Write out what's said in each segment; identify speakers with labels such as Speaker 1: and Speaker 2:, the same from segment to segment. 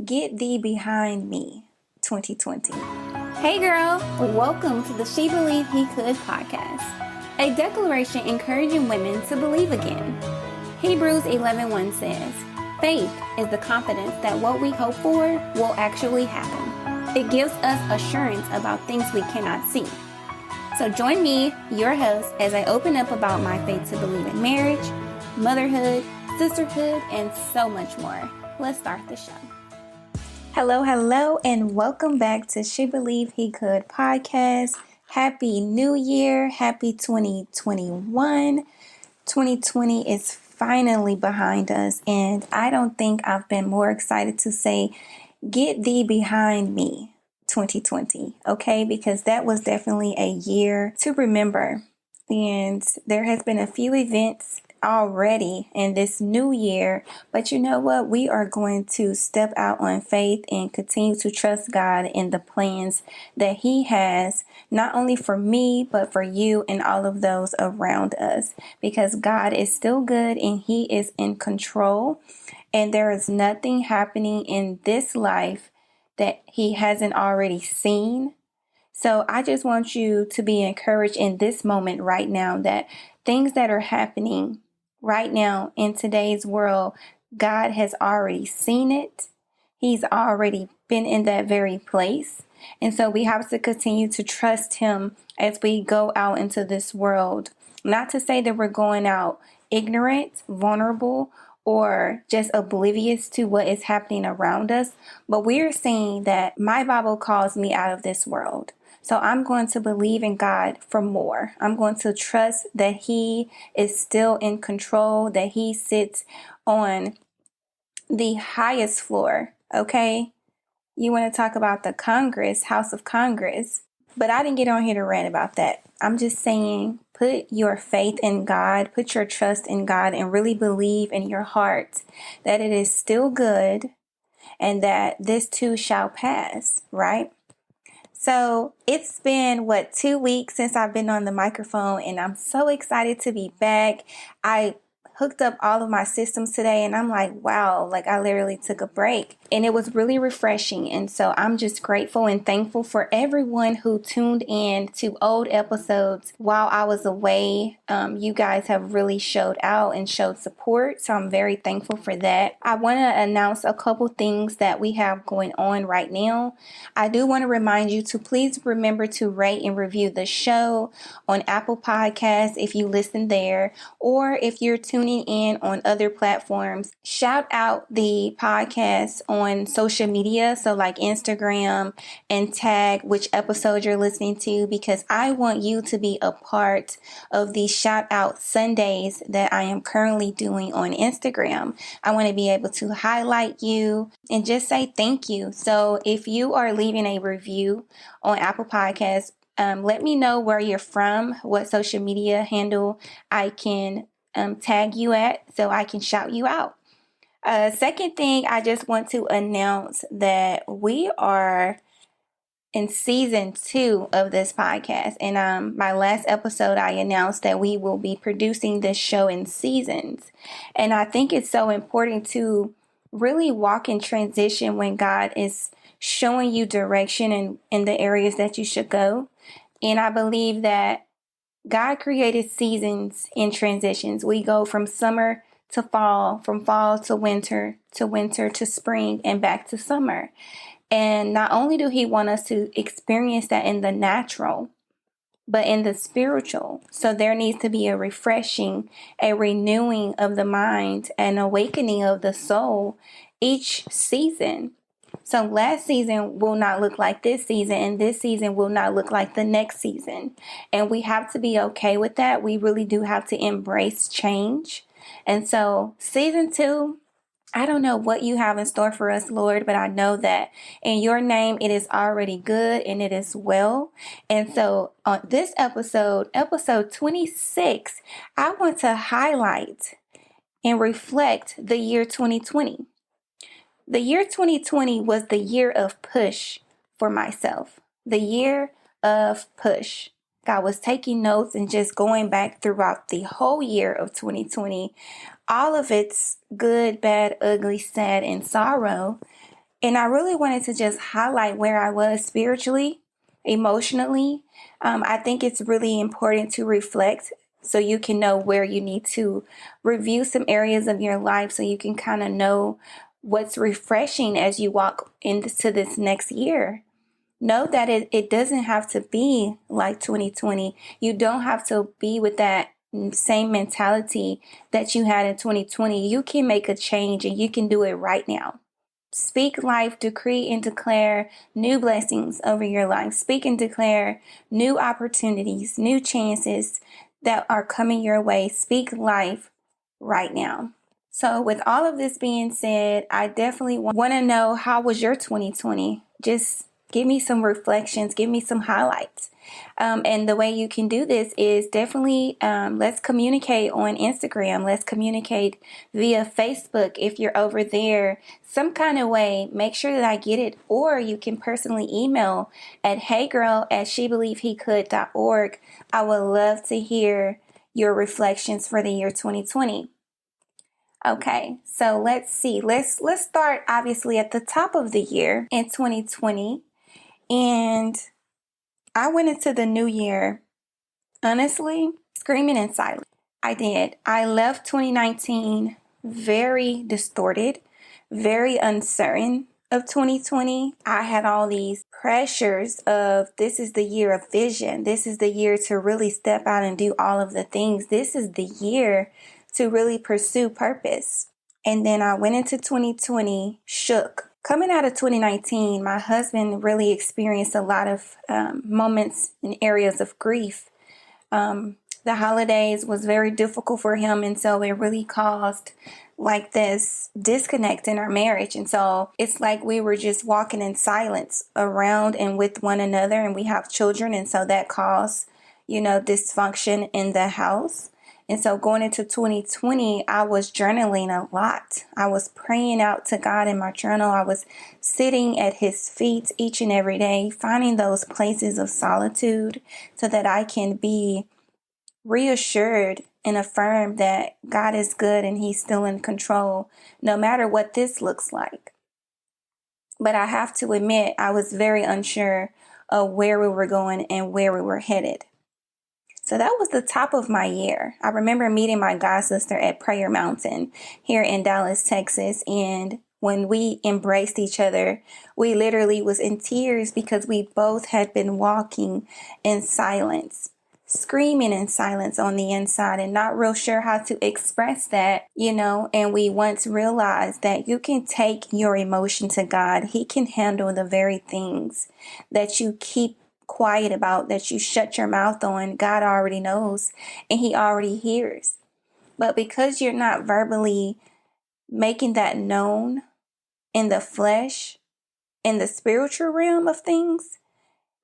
Speaker 1: Get Thee Behind Me 2020.
Speaker 2: Hey girl, welcome to the She Believed He Could podcast, a declaration encouraging women to believe again. Hebrews 11:1 says, faith is the confidence that what we hope for will actually happen. It gives us assurance about things we cannot see. So join me, your host, as I open up about my faith to believe in marriage, motherhood, sisterhood, and so much more. Let's start the show.
Speaker 1: Hello, and welcome back to She Believed He Could podcast. Happy New Year. Happy 2021. 2020 is finally behind us, and I don't think I've been more excited to say, Get Thee Behind Me 2020, okay? Because that was definitely a year to remember. And there has been a few events already in this new year, but you know what? We are going to step out on faith and continue to trust God in the plans that He has, not only for me, but for you and all of those around us, because God is still good and He is in control, and there is nothing happening in this life that He hasn't already seen. So I just want you to be encouraged in this moment right now that things that are happening right now in today's world, God has already seen it. He's already been in that very place. And so we have to continue to trust Him as we go out into this world. Not to say that we're going out ignorant, vulnerable, or just oblivious to what is happening around us, but we're saying that my Bible calls me out of this world. So I'm going to believe in God for more. I'm going to trust that He is still in control, that He sits on the highest floor, okay? You want to talk about the Congress, House of Congress, but I didn't get on here to rant about that. I'm just saying, put your faith in God, put your trust in God, and really believe in your heart that it is still good and that this too shall pass, right? So it's been, 2 weeks since I've been on the microphone, and I'm so excited to be back. I hooked up all of my systems today, and I'm like, wow, like I literally took a break, and it was really refreshing. And so I'm just grateful and thankful for everyone who tuned in to old episodes while I was away. You guys have really showed out and showed support, so I'm very thankful for that. I want to announce a couple things that we have going on right now. I do want to remind you to please remember to rate and review the show on Apple Podcasts if you listen there, or if you're tuning in on other platforms. Shout out the podcast on social media, so like Instagram, and tag which episode you're listening to, because I want you to be a part of the shout out Sundays that I am currently doing on Instagram. I want to be able to highlight you and just say thank you. So if you are leaving a review on Apple Podcasts, let me know where you're from, what social media handle I can tag you at, so I can shout you out. Second thing, I just want to announce that we are in season 2 of this podcast. And my last episode, I announced that we will be producing this show in seasons. And I think it's so important to really walk in transition when God is showing you direction in the areas that you should go. And I believe that God created seasons in transitions. We go from summer to fall, from fall to winter to spring, and back to summer. And not only do He want us to experience that in the natural, but in the spiritual. So there needs to be a refreshing, a renewing of the mind, an awakening of the soul each season. So last season will not look like this season, and this season will not look like the next season. And we have to be okay with that. We really do have to embrace change. And so season 2, I don't know what you have in store for us, Lord, but I know that in your name it is already good and it is well. And so on this episode 26, I want to highlight and reflect the year 2020. The year 2020 was the year of push for myself. The year of push. I was taking notes and just going back throughout the whole year of 2020. All of its good, bad, ugly, sad, and sorrow. And I really wanted to just highlight where I was spiritually, emotionally. I think it's really important to reflect so you can know where you need to review some areas of your life so you can kind of know what's refreshing as you walk into this next year. Know that it doesn't have to be like 2020. You don't have to be with that same mentality that you had in 2020. You can make a change and you can do it right now. Speak life, decree and declare new blessings over your life. Speak and declare new opportunities, new chances that are coming your way. Speak life right now. So with all of this being said, I definitely want to know, how was your 2020? Just give me some reflections, give me some highlights. And the way you can do this is definitely let's communicate on Instagram. Let's communicate via Facebook if you're over there. Some kind of way, make sure that I get it. Or you can personally email at heygirl@shebelievehecould.org. I would love to hear your reflections for the year 2020. Okay, so let's see. Let's start obviously at the top of the year in 2020. And I went into the new year, honestly, screaming in silence. I did. I left 2019 very distorted, very uncertain of 2020. I had all these pressures of, this is the year of vision. This is the year to really step out and do all of the things. This is the year to really pursue purpose. And then I went into 2020 shook. Coming out of 2019, my husband really experienced a lot of moments and areas of grief. The holidays was very difficult for him, and so it really caused like this disconnect in our marriage. And so it's like we were just walking in silence around and with one another, and we have children, and so that caused, dysfunction in the house. And so going into 2020, I was journaling a lot. I was praying out to God in my journal. I was sitting at his feet each and every day, finding those places of solitude so that I can be reassured and affirmed that God is good and he's still in control, no matter what this looks like. But I have to admit, I was very unsure of where we were going and where we were headed. So that was the top of my year. I remember meeting my god sister at Prayer Mountain here in Dallas, Texas. And when we embraced each other, we literally was in tears because we both had been walking in silence, screaming in silence on the inside and not real sure how to express that, and we once realized that you can take your emotion to God. He can handle the very things that you keep quiet about, that you shut your mouth on. God already knows and he already hears. But because you're not verbally making that known in the flesh, in the spiritual realm of things,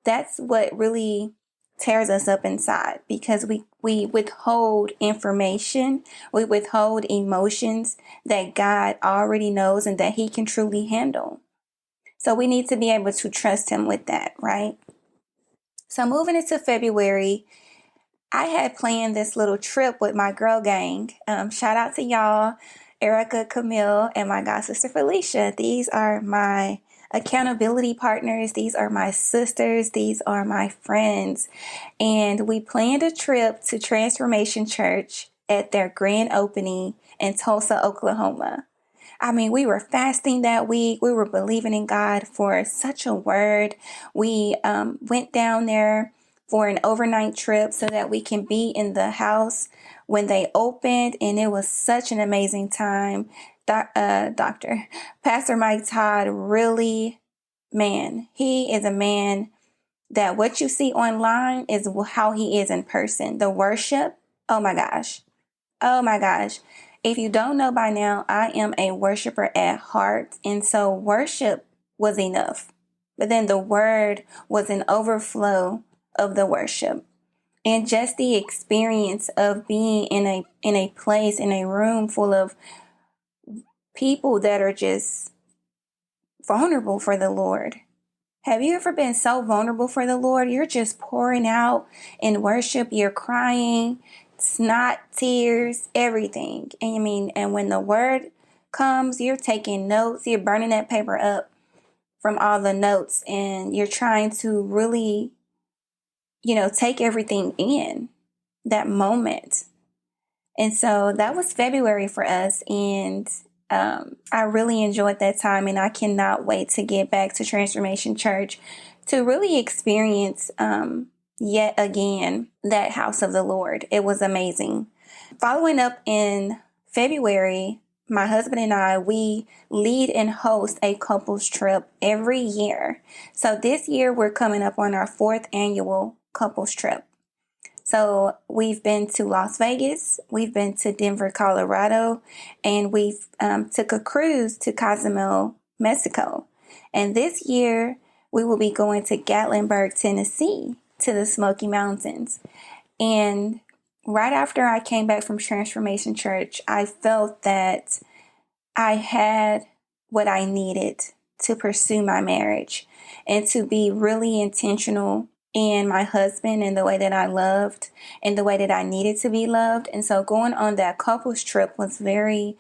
Speaker 1: that's what really tears us up inside, because we withhold information, we withhold emotions that God already knows and that he can truly handle. So we need to be able to trust him with that, right? So moving into February, I had planned this little trip with my girl gang. Shout out to y'all, Erica, Camille, and my god sister Felicia. These are my accountability partners. These are my sisters. These are my friends. And we planned a trip to Transformation Church at their grand opening in Tulsa, Oklahoma. I mean, we were fasting that week. We were believing in God for such a word. We went down there for an overnight trip so that we can be in the house when they opened. And it was such an amazing time. Pastor Mike Todd really, man, he is a man that what you see online is how he is in person. The worship, oh my gosh. Oh my gosh. If you don't know by now, I am a worshiper at heart. And so worship was enough. But then the word was an overflow of the worship. And just the experience of being in a place, in a room full of people that are just vulnerable for the Lord. Have you ever been so vulnerable for the Lord? You're just pouring out in worship. You're crying. Snot, tears, everything. And when the word comes, you're taking notes, you're burning that paper up. from all the notes, and you're trying to really, take everything in that moment. And so that was February for us. And I really enjoyed that time. And I cannot wait to get back to Transformation Church to really experience yet again that house of the Lord. It was amazing. Following up in February, my husband and I, we lead and host a couples trip every year. So this year we're coming up on our 4th annual couples trip. So we've been to Las Vegas, we've been to Denver, Colorado, and we've took a cruise to Cozumel, Mexico. And this year we will be going to Gatlinburg, Tennessee, to the Smoky Mountains. And right after I came back from Transformation Church, I felt that I had what I needed to pursue my marriage and to be really intentional in my husband and the way that I loved and the way that I needed to be loved. And so going on that couples trip was very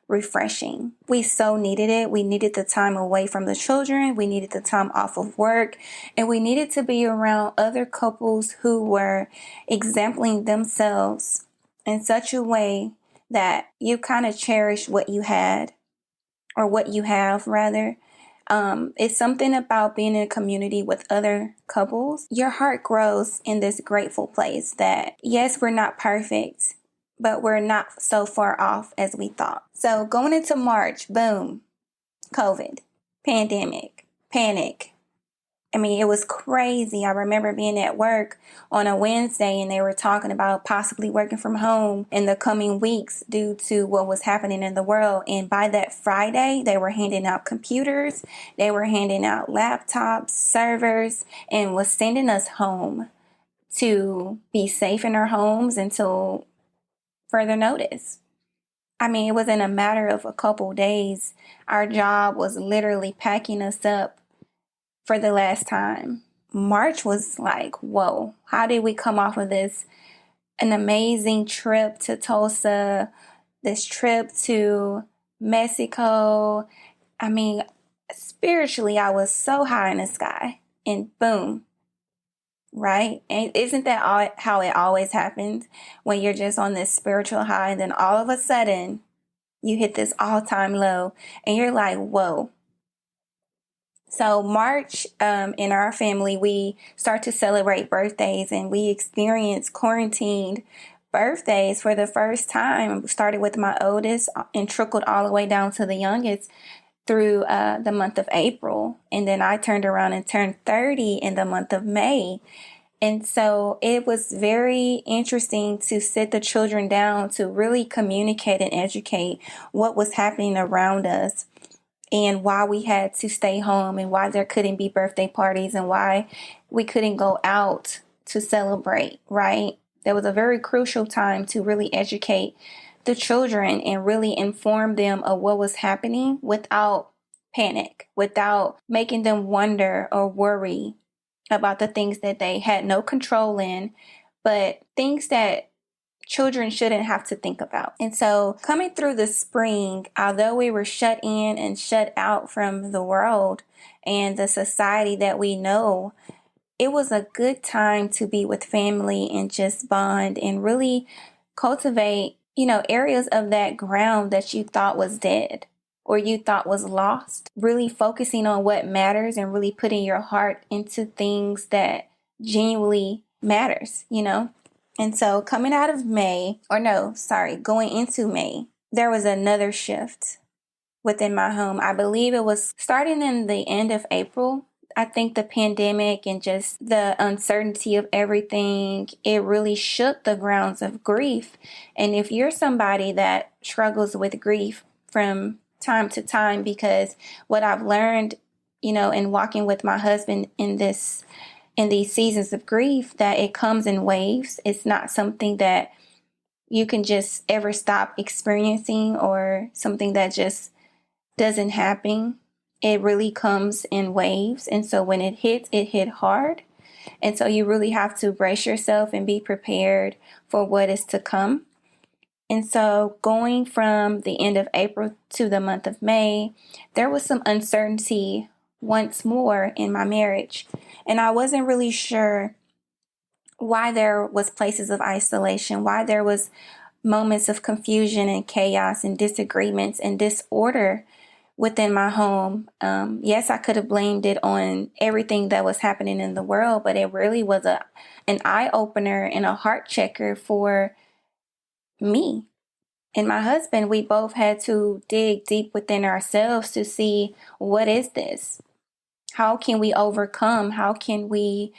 Speaker 1: refreshing. We so needed it. We needed the time away from the children. We needed the time off of work. And we needed to be around other couples who were exempling themselves in such a way that you kind of cherish what you had, or what you have rather. It's something about being in a community with other couples. Your heart grows in this grateful place that, yes, we're not perfect, but we're not so far off as we thought. So going into March, boom, COVID, pandemic, panic. I mean, it was crazy. I remember being at work on a Wednesday and they were talking about possibly working from home in the coming weeks due to what was happening in the world. And by that Friday, they were handing out computers, they were handing out laptops, servers, and was sending us home to be safe in our homes until further notice. I mean, it was in a matter of a couple days. Our job was literally packing us up for the last time. March was like, whoa, how did we come off of this? An amazing trip to Tulsa, this trip to Mexico. I mean, spiritually, I was so high in the sky, and boom, right? And isn't that how it always happens when you're just on this spiritual high, and then all of a sudden you hit this all-time low, and you're like, whoa. So March, in our family, we start to celebrate birthdays, and we experience quarantined birthdays for the first time. Started with my oldest and trickled all the way down to the youngest through the month of April. And then I turned around and turned 30 in the month of May. And so it was very interesting to sit the children down to really communicate and educate what was happening around us, and why we had to stay home, and why there couldn't be birthday parties, and why we couldn't go out to celebrate, right? There was a very crucial time to really educate the children and really inform them of what was happening without panic, without making them wonder or worry about the things that they had no control in, but things that children shouldn't have to think about. And so coming through the spring, although we were shut in and shut out from the world and the society that we know, it was a good time to be with family and just bond and really cultivate, areas of that ground that you thought was dead or you thought was lost. Really focusing on what matters and really putting your heart into things that genuinely matters, And so going into May, there was another shift within my home. I believe it was starting in the end of April. I think the pandemic and just the uncertainty of everything, it really shook the grounds of grief. And if you're somebody that struggles with grief from time to time, because what I've learned, in walking with my husband in these seasons of grief, that it comes in waves. It's not something that you can just ever stop experiencing or something that just doesn't happen. It really comes in waves. And so when it hits, it hit hard. And so you really have to brace yourself and be prepared for what is to come. And so going from the end of April to the month of May, there was some uncertainty once more in my marriage. And I wasn't really sure why there was places of isolation, why there was moments of confusion and chaos and disagreements and disorder within my home. Yes, I could have blamed it on everything that was happening in the world, but it really was an eye opener and a heart checker for me and my husband. We both had to dig deep within ourselves to see, what is this? How can we overcome? How can we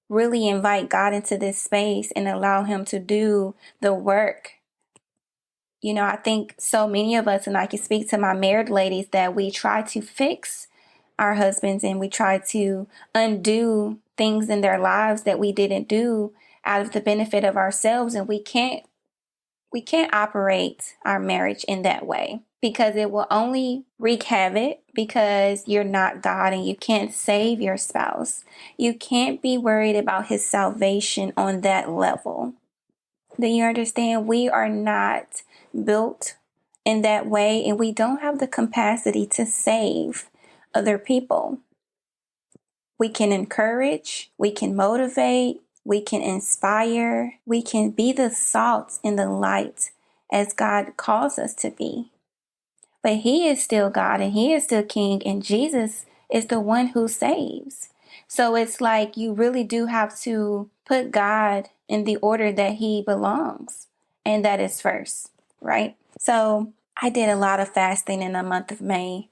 Speaker 1: really invite God into this space and allow him to do the work? You know, I think so many of us, and I can speak to my married ladies, that we try to fix our husbands and we try to undo things in their lives that we didn't do out of the benefit of ourselves. And we can't operate our marriage in that way, because it will only wreak havoc, because you're not God and you can't save your spouse. You can't be worried about his salvation on that level. Do you understand? We are not built in that way, and we don't have the capacity to save other people. We can encourage, we can motivate, we can inspire, we can be the salt and the light as God calls us to be. But he is still God and he is still King, and Jesus is the one who saves. So it's like you really do have to put God in the order that he belongs, and that is first, right? So I did a lot of fasting in the month of May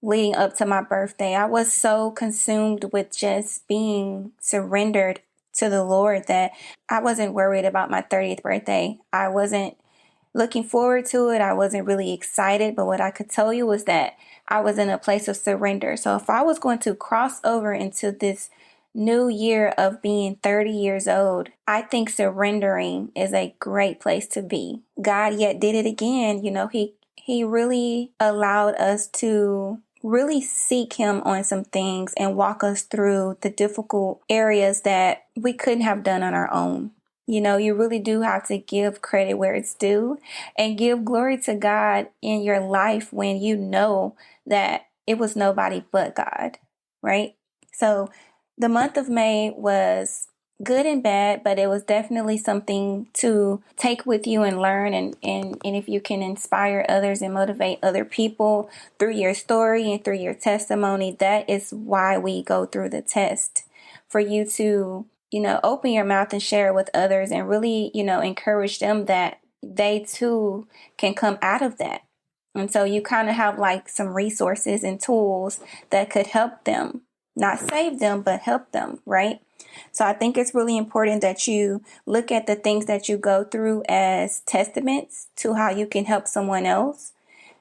Speaker 1: leading up to my birthday. I was so consumed with just being surrendered to the Lord that I wasn't worried about my 30th birthday. I wasn't looking forward to it. I wasn't really excited, but what I could tell you was that I was in a place of surrender. So if I was going to cross over into this new year of being 30 years old, I think surrendering is a great place to be. God yet did it again. You know, he really allowed us to really seek him on some things and walk us through the difficult areas that we couldn't have done on our own. You know, you really do have to give credit where it's due and give glory to God in your life when you know that it was nobody but God, right? So the month of May was good and bad, but it was definitely something to take with you and learn. And if you can inspire others and motivate other people through your story and through your testimony, that is why we go through the test, for you to, you know, open your mouth and share it with others and really, you know, encourage them that they too can come out of that. And so you kind of have like some resources and tools that could help them, not save them, but help them, right? So I think it's really important that you look at the things that you go through as testaments to how you can help someone else.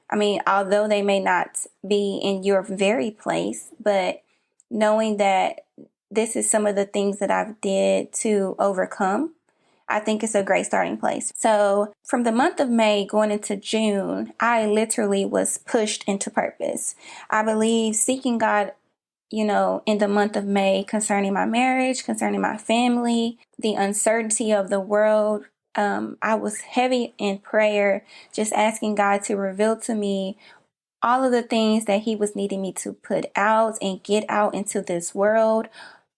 Speaker 1: I mean, although they may not be in your very place, but knowing that this is some of the things that I've did to overcome, I think it's a great starting place. So from the month of May going into June, I literally was pushed into purpose. I believe seeking God, you know, in the month of May concerning my marriage, concerning my family, the uncertainty of the world. I was heavy in prayer, just asking God to reveal to me all of the things that he was needing me to put out and get out into this world.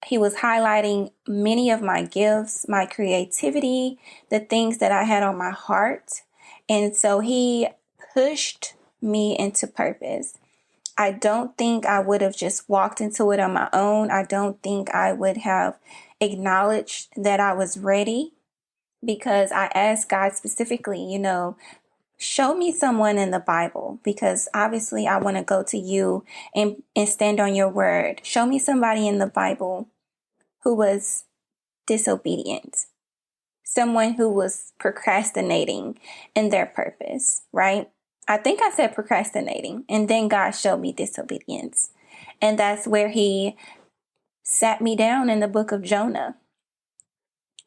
Speaker 1: He was highlighting many of my gifts, my creativity, the things that I had on my heart. And so he pushed me into purpose. I don't think I would have just walked into it on my own. I don't think I would have acknowledged that I was ready, because I asked God specifically, you know, show me someone in the Bible, because obviously I want to go to you and stand on your word. Show me somebody in the Bible who was disobedient, someone who was procrastinating in their purpose, right? I think I said procrastinating, and then God showed me disobedience. And that's where he sat me down in the book of Jonah.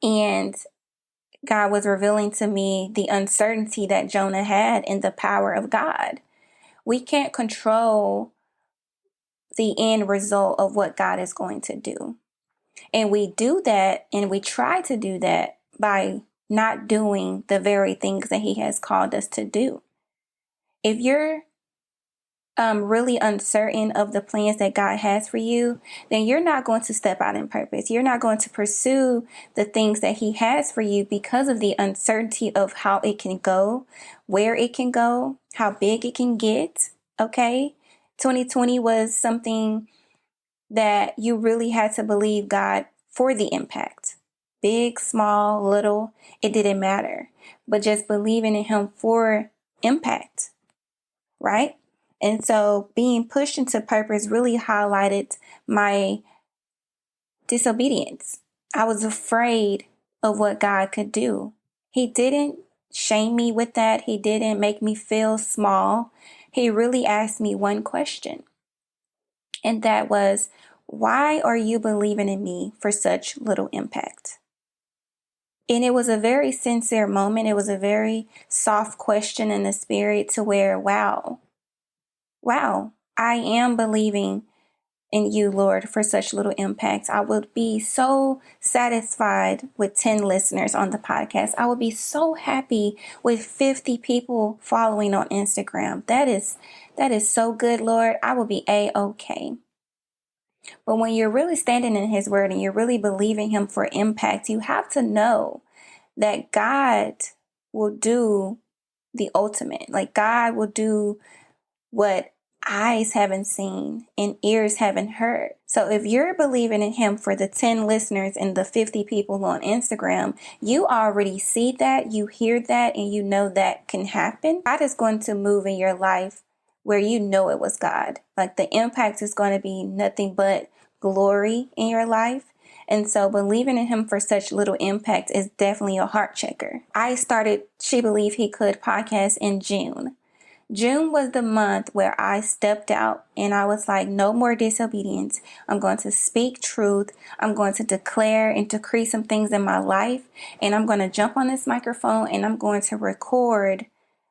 Speaker 1: And God was revealing to me the uncertainty that Jonah had in the power of God. We can't control the end result of what God is going to do. And we do that, and we try to do that by not doing the very things that he has called us to do. If you're really uncertain of the plans that God has for you, then you're not going to step out in purpose. You're not going to pursue the things that He has for you because of the uncertainty of how it can go, where it can go, how big it can get. Okay. 2020 was something that you really had to believe God for the impact. Big, small, little, it didn't matter. But just believing in Him for impact, right? And so being pushed into purpose really highlighted my disobedience. I was afraid of what God could do. He didn't shame me with that. He didn't make me feel small. He really asked me one question. And that was, why are you believing in me for such little impact? And it was a very sincere moment. It was a very soft question in the spirit to where, wow, I am believing in you, Lord, for such little impact. I would be so satisfied with 10 listeners on the podcast. I would be so happy with 50 people following on Instagram. That is so good, Lord. I will be A-okay. But when you're really standing in His word and you're really believing Him for impact, you have to know that God will do the ultimate. Like God will do what eyes haven't seen and ears haven't heard. So if you're believing in Him for the 10 listeners and the 50 people on Instagram, you already see that, you hear that, and you know that can happen. God is going to move in your life where you know it was God. Like the impact is going to be nothing but glory in your life. And so believing in Him for such little impact is definitely a heart checker. I started She Believed He Could podcast in June. June was the month where I stepped out and I was like, no more disobedience. I'm going to speak truth. I'm going to declare and decree some things in my life. And I'm going to jump on this microphone and I'm going to record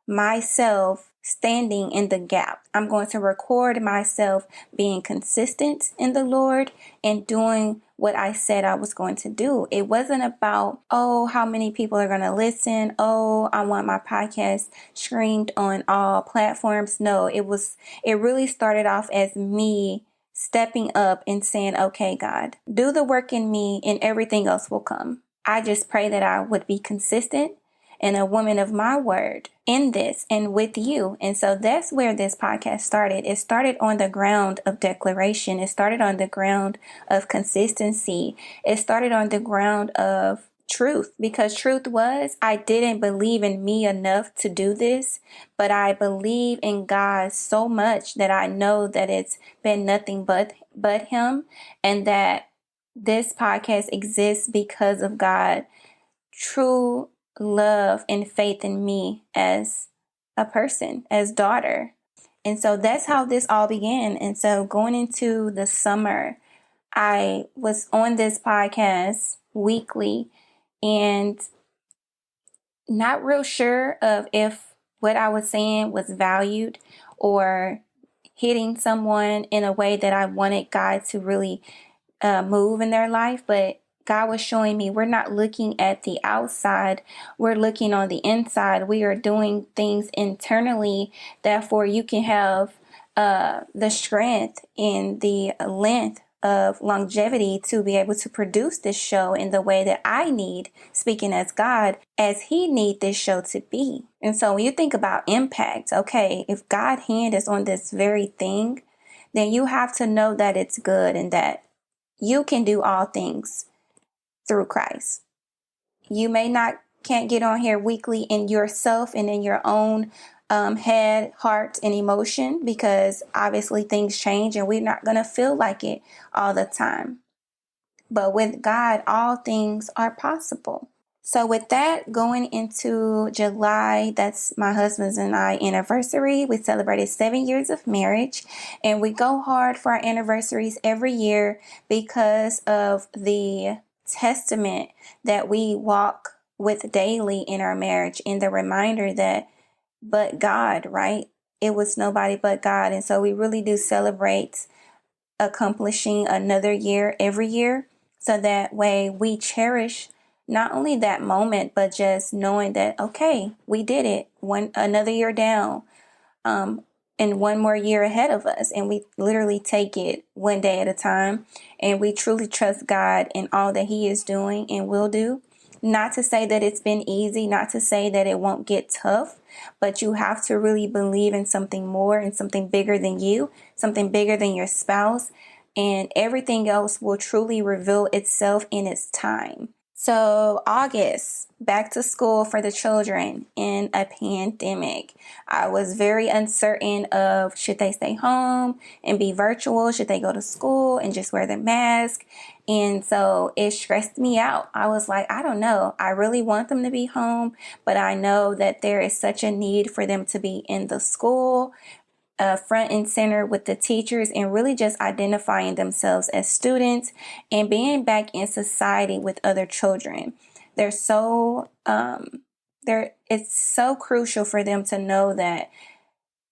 Speaker 1: myself standing in the gap. I'm going to record myself being consistent in the Lord and doing what I said I was going to do. It wasn't about, oh, how many people are going to listen? Oh, I want my podcast streamed on all platforms. No, it really started off as me stepping up and saying, okay, God, do the work in me and everything else will come. I just pray that I would be consistent and a woman of my word in this and with you. And so that's where this podcast started. It started on the ground of declaration. It started on the ground of consistency. It started on the ground of truth, because truth was, I didn't believe in me enough to do this, but I believe in God so much that I know that it's been nothing but Him, and that this podcast exists because of God. True love and faith in me as a person, as daughter. And so that's how this all began. And so going into the summer, I was on this podcast weekly and not real sure of if what I was saying was valued or hitting someone in a way that I wanted God to really move in their life. But God was showing me we're not looking at the outside. We're looking on the inside. We are doing things internally. Therefore, you can have the strength and the length of longevity to be able to produce this show in the way that I need, speaking as God, as He need this show to be. And so when you think about impact, okay, if God's hand is on this very thing, then you have to know that it's good and that you can do all things through Christ. You can't get on here weekly in yourself and in your own head, heart, and emotion, because obviously things change and we're not going to feel like it all the time. But with God, all things are possible. So with that, going into July, that's my husband's and I anniversary. We celebrated 7 years of marriage, and we go hard for our anniversaries every year because of the testament that we walk with daily in our marriage, and the reminder that but God, right? It was nobody but God. And so we really do celebrate accomplishing another year every year. So that way we cherish not only that moment, but just knowing that, okay, we did it another year down. And and one more year ahead of us. And we literally take it one day at a time. And we truly trust God in all that He is doing and will do. Not to say that it's been easy, not to say that it won't get tough, but you have to really believe in something more and something bigger than you, something bigger than your spouse, and everything else will truly reveal itself in its time. So August, back to school for the children in a pandemic. I was very uncertain of should they stay home and be virtual? Should they go to school and just wear the mask? And so it stressed me out. I was like, I don't know. I really want them to be home, but I know that there is such a need for them to be in the school, front and center with the teachers, and really just identifying themselves as students and being back in society with other children. It's so crucial for them to know that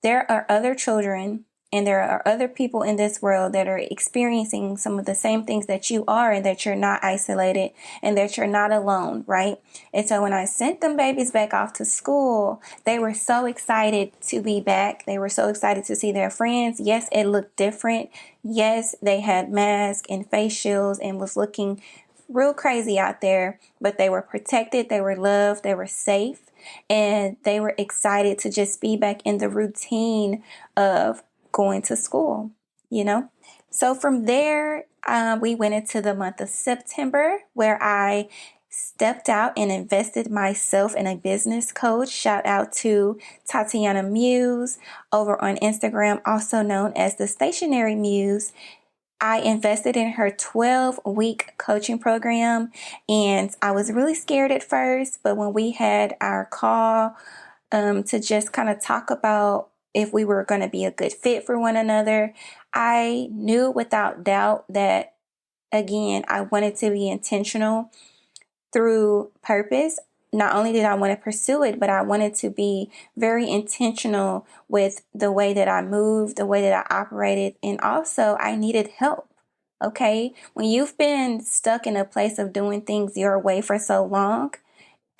Speaker 1: there are other children and there are other people in this world that are experiencing some of the same things that you are, and that you're not isolated and that you're not alone, right? And so when I sent them babies back off to school, they were so excited to be back. They were so excited to see their friends. Yes, it looked different. Yes, they had masks and face shields and was looking real crazy out there, but they were protected, they were loved, they were safe, and they were excited to just be back in the routine of going to school, So from there, we went into the month of September, where I stepped out and invested myself in a business coach. Shout out to Tatiana Muse over on Instagram, also known as the Stationary Muse. I invested in her 12-week coaching program, and I was really scared at first, but when we had our call to just kind of talk about if we were going to be a good fit for one another, I knew without doubt that, again, I wanted to be intentional through purpose. Not only did I want to pursue it, but I wanted to be very intentional with the way that I moved, the way that I operated, and also I needed help. Okay? When you've been stuck in a place of doing things your way for so long,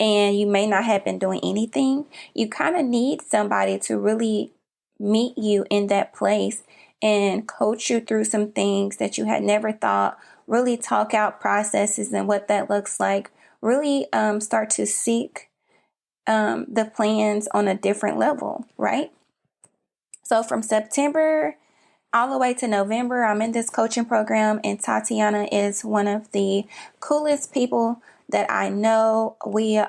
Speaker 1: and you may not have been doing anything, you kind of need somebody to really meet you in that place and coach you through some things that you had never thought, really talk out processes and what that looks like, really start to seek the plans on a different level, right? So from September all the way to November, I'm in this coaching program, and Tatiana is one of the coolest people that I know. We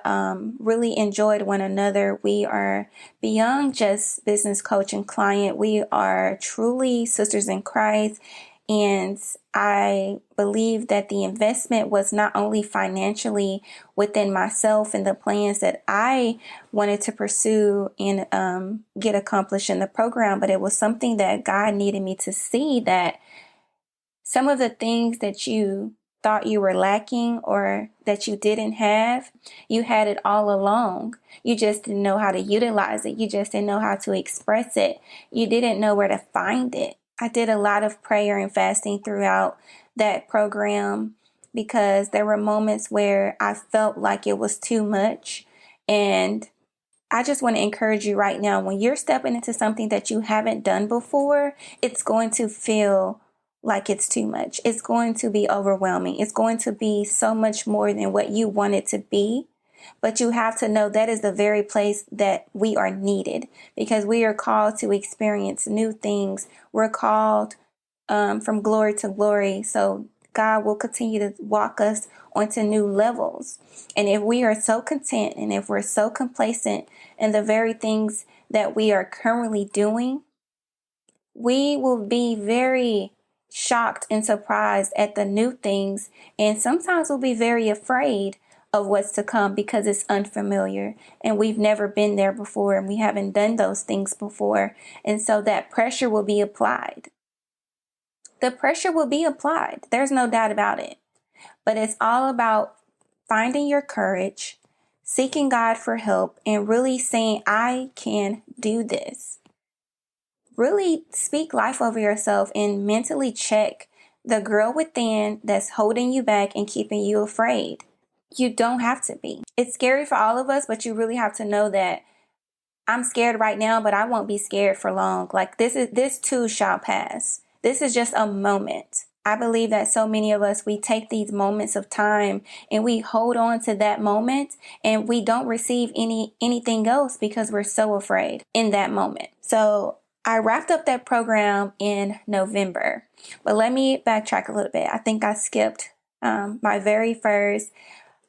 Speaker 1: really enjoyed one another. We are beyond just business coach and client. We are truly sisters in Christ. And I believe that the investment was not only financially within myself and the plans that I wanted to pursue and get accomplished in the program, but it was something that God needed me to see, that some of the things that you thought you were lacking or that you didn't have, you had it all along. You just didn't know how to utilize it. You just didn't know how to express it. You didn't know where to find it. I did a lot of prayer and fasting throughout that program because there were moments where I felt like it was too much. And I just want to encourage you right now, when you're stepping into something that you haven't done before, it's going to feel like it's too much. It's going to be overwhelming. It's going to be so much more than what you want it to be. But you have to know that is the very place that we are needed, because we are called to experience new things. We're called from glory to glory. So God will continue to walk us onto new levels. And if we are so content and if we're so complacent in the very things that we are currently doing, we will be very shocked and surprised at the new things. And sometimes we'll be very afraid of what's to come because it's unfamiliar and we've never been there before and we haven't done those things before. And so that pressure will be applied. The pressure will be applied. There's no doubt about it. But it's all about finding your courage, seeking God for help, and really saying, I can do this. Really speak life over yourself and mentally check the girl within that's holding you back and keeping you afraid. You don't have to be. It's scary for all of us, but you really have to know that I'm scared right now, but I won't be scared for long. Like this too shall pass. This is just a moment. I believe that so many of us, we take these moments of time and we hold on to that moment and we don't receive anything else because we're so afraid in that moment. So I wrapped up that program in November, but let me backtrack a little bit. I think I skipped my very first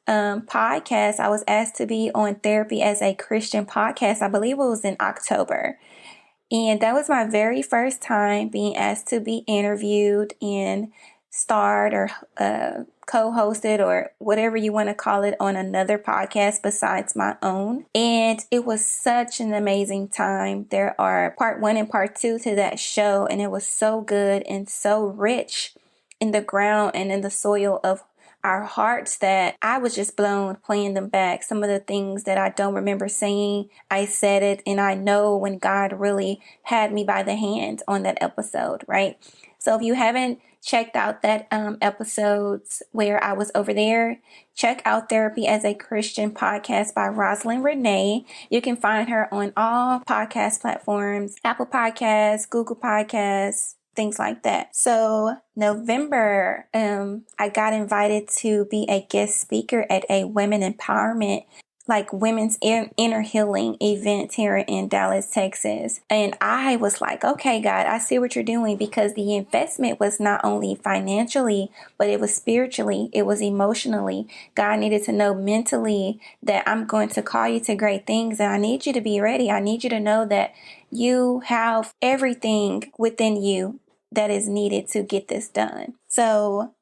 Speaker 1: podcast. I was asked to be on Therapy as a Christian podcast. I believe it was in October. And that was my very first time being asked to be interviewed and starred or co-hosted or whatever you want to call it on another podcast besides my own. And it was such an amazing time. There are part 1 and part 2 to that show, and it was so good and so rich in the ground and in the soil of our hearts that I was just blown playing them back. Some of the things that I don't remember saying, I said it, and I know when God really had me by the hand on that episode, right? So if you haven't checked out that episodes where I was over there, check out Therapy as a Christian podcast by Rosalind Renee. You can find her on all podcast platforms, Apple Podcasts, Google Podcasts, things like that. So November, I got invited to be a guest speaker at a women empowerment, like women's inner healing event here in Dallas, Texas. And I was like, okay, God, I see what you're doing, because the investment was not only financially, but it was spiritually, it was emotionally. God needed to know mentally that I'm going to call you to great things, and I need you to be ready. I need you to know that you have everything within you that is needed to get this done. So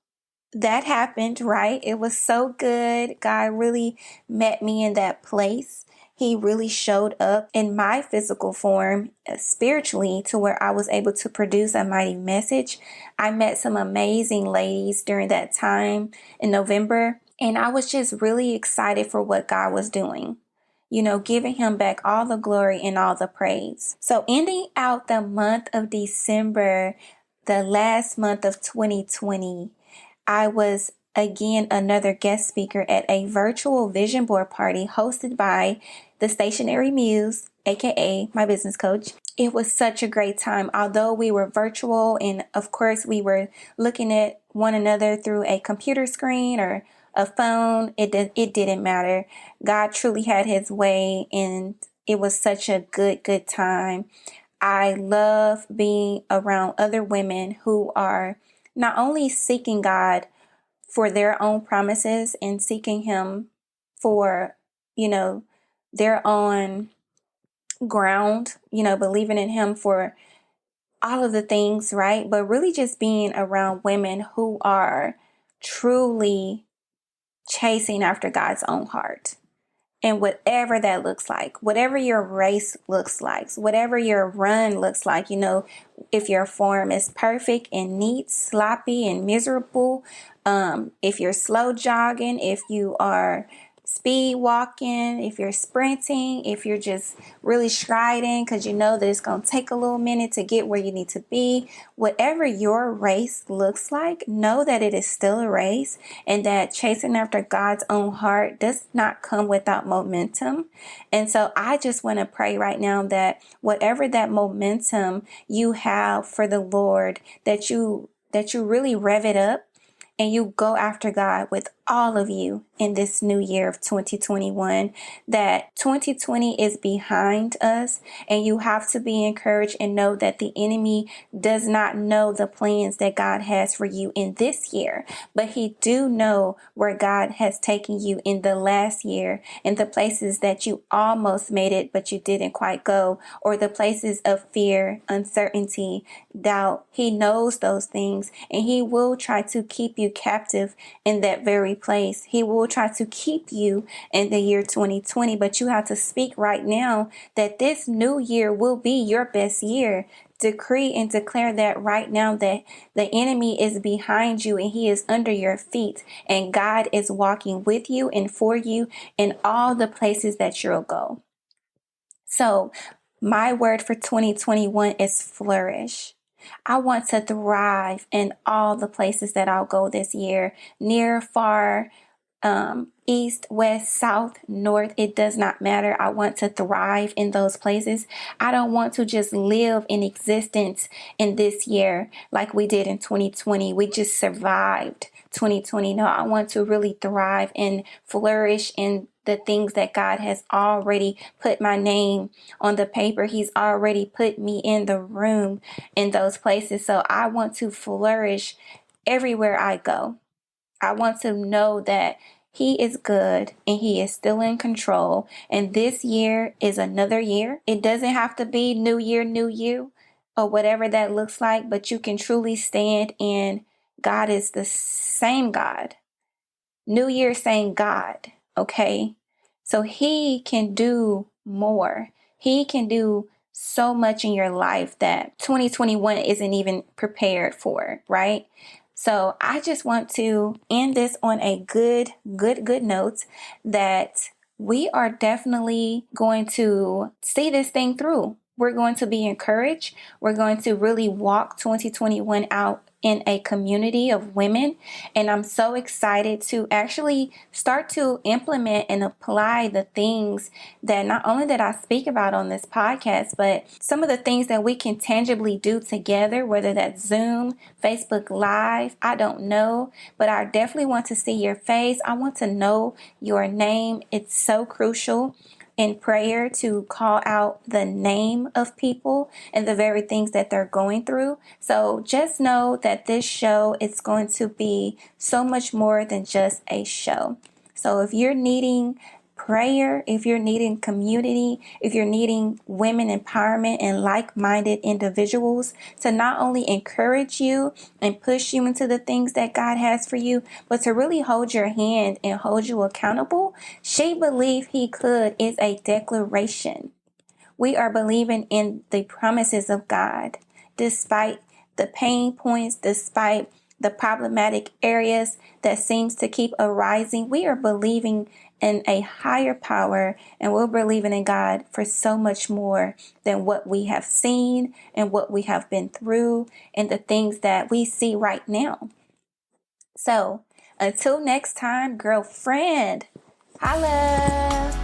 Speaker 1: that happened, right? It was so good. God really met me in that place. He really showed up in my physical form, spiritually, to where I was able to produce a mighty message. I met some amazing ladies during that time in November, and I was just really excited for what God was doing. Giving him back all the glory and all the praise. So ending out the month of December, the last month of 2020, I was again another guest speaker at a virtual vision board party hosted by the Stationary Muse, aka my business coach. It was such a great time. Although we were virtual, and of course we were looking at one another through a computer screen or a phone, it didn't matter. God truly had his way, and it was such a good time. I love being around other women who are not only seeking God for their own promises and seeking him for, their own ground, believing in him for all of the things, right? But really just being around women who are truly chasing after God's own heart. And whatever that looks like, whatever your race looks like, whatever your run looks like, if your form is perfect and neat, sloppy and miserable, if you're slow jogging, if you are speed walking, if you're sprinting, if you're just really striding because you know that it's going to take a little minute to get where you need to be, whatever your race looks like, know that it is still a race, and that chasing after God's own heart does not come without momentum. And so I just want to pray right now that whatever that momentum you have for the Lord, that you really rev it up, and you go after God with all of you in this new year of 2021, that 2020 is behind us, and you have to be encouraged and know that the enemy does not know the plans that God has for you in this year, but he do know where God has taken you in the last year, and the places that you almost made it, but you didn't quite go, or the places of fear, uncertainty, doubt. He knows those things, and he will try to keep you captive in that very place. He will try to keep you in the year 2020, but you have to speak right now that this new year will be your best year. Decree and declare that right now, that the enemy is behind you and he is under your feet, and God is walking with you and for you in all the places that you'll go. So my word for 2021 is flourish. I want to thrive in all the places that I'll go this year, near, far, east, west, south, north. It does not matter. I want to thrive in those places. I don't want to just live in existence in this year like we did in 2020. We just survived 2020. No, I want to really thrive and flourish in the things that God has already put my name on the paper. He's already put me in the room in those places. So I want to flourish everywhere I go. I want to know that He is good and He is still in control. And this year is another year. It doesn't have to be new year, new you, or whatever that looks like, but you can truly stand in God is the same God. New year, same God. Okay. So He can do more. He can do so much in your life that 2021 isn't even prepared for, right? So I just want to end this on a good note that we are definitely going to see this thing through. We're going to be encouraged. We're going to really walk 2021 out in a community of women. And I'm so excited to actually start to implement and apply the things that not only that I speak about on this podcast, but some of the things that we can tangibly do together, whether that's Zoom, Facebook Live, I don't know, but I definitely want to see your face. I want to know your name. It's so crucial in prayer to call out the name of people and the very things that they're going through. So just know that this show is going to be so much more than just a show. So if you're needing prayer, if you're needing community, if you're needing women empowerment and like-minded individuals to not only encourage you and push you into the things that God has for you, but to really hold your hand and hold you accountable, She Believed He Could is a declaration. We are believing in the promises of God, despite the pain points, despite the problematic areas that seems to keep arising. We are believing in a higher power, and we're believing in God for so much more than what we have seen and what we have been through and the things that we see right now. So until next time, girlfriend, holla.